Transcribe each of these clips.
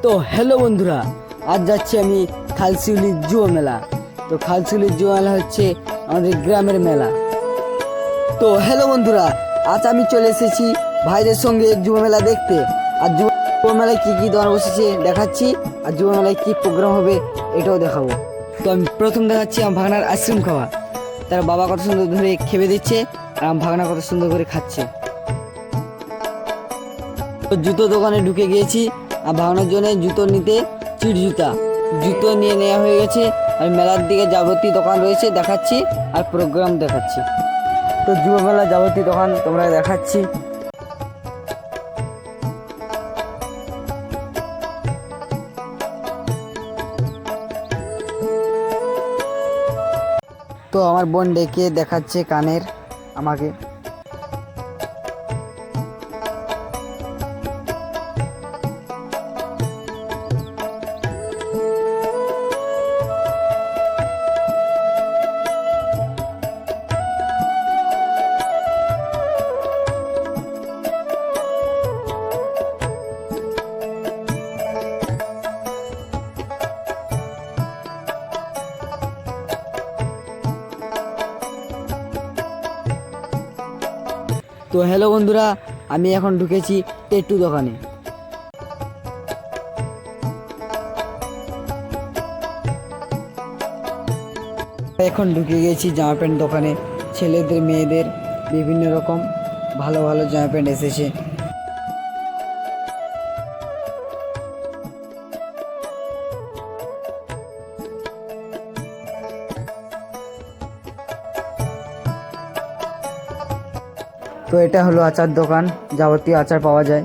তো হ্যালো বন্ধুরা, আজ যাচ্ছি আমি খালসিউলির যুব মেলা। তো খালসিউলির যুব মেলা হচ্ছে আমাদের গ্রামের মেলা। তো হ্যালো বন্ধুরা, আজ আমি চলে এসেছি ভাইদের সঙ্গে যুব মেলা দেখতে। আর যুব মেলায় কী কী দোকান বসেছে দেখাচ্ছি, আর যুব মেলায় কী প্রোগ্রাম হবে এটাও দেখাবো। তো আমি প্রথম দেখাচ্ছি আমার ভাগনার আইসক্রিম খাওয়া। তার বাবা কত সুন্দর ধরে খেয়ে দিচ্ছে, আর আমার ভাগনা কত সুন্দর করে খাচ্ছে। তো জুতো দোকানে ঢুকে গিয়েছি, আর ভাগনার জন্য জুতো নিতে জুতো নিয়ে নেওয়া হয়ে গেছে। আর মেলার দিকে যাবতীয় দোকান রয়েছে দেখাচ্ছি, আর প্রোগ্রাম দেখাচ্ছি। তো যুব মেলা যাবতীয় দোকান তোমরা দেখাচ্ছি। তো আমার বোন ডেকে দেখাচ্ছে কানের আমাকে। তো হ্যালো বন্ধুরা, আমি এখন ঢুকেছি টেটু দোকানে। এখন ঢুকে গেছি জামা প্যান্ট দোকানে। ছেলেদের মেয়েদের বিভিন্ন রকম ভালো ভালো জামা প্যান্ট এসেছে। তো এটা হলো আচার দোকান, যাবতীয় আচার পাওয়া যায়।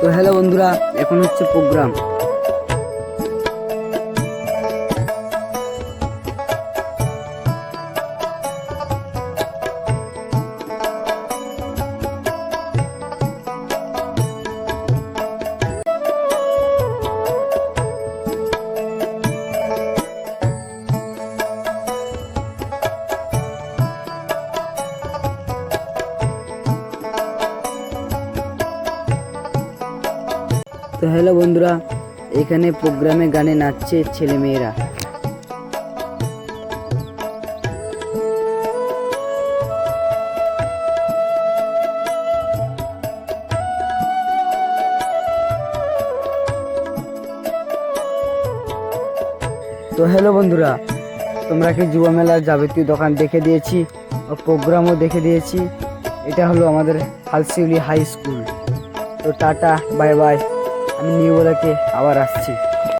তো হ্যালো বন্ধুরা, এখন হচ্ছে প্রোগ্রাম। তো হ্যালো বন্ধুরা, এখানে প্রোগ্রামে গানে নাচছে ছেলে মেয়েরা। তো হ্যালো বন্ধুরা, তোমরা কি যুব মেলার যাবতীয় দোকান দেখে দিয়েছি ও প্রোগ্রামও দেখে দিয়েছি। এটা হলো আমাদের খালসিউলি হাই স্কুল। তো টাটা, বাই বাই। আমি নিউ বলাকে আবার আসছি।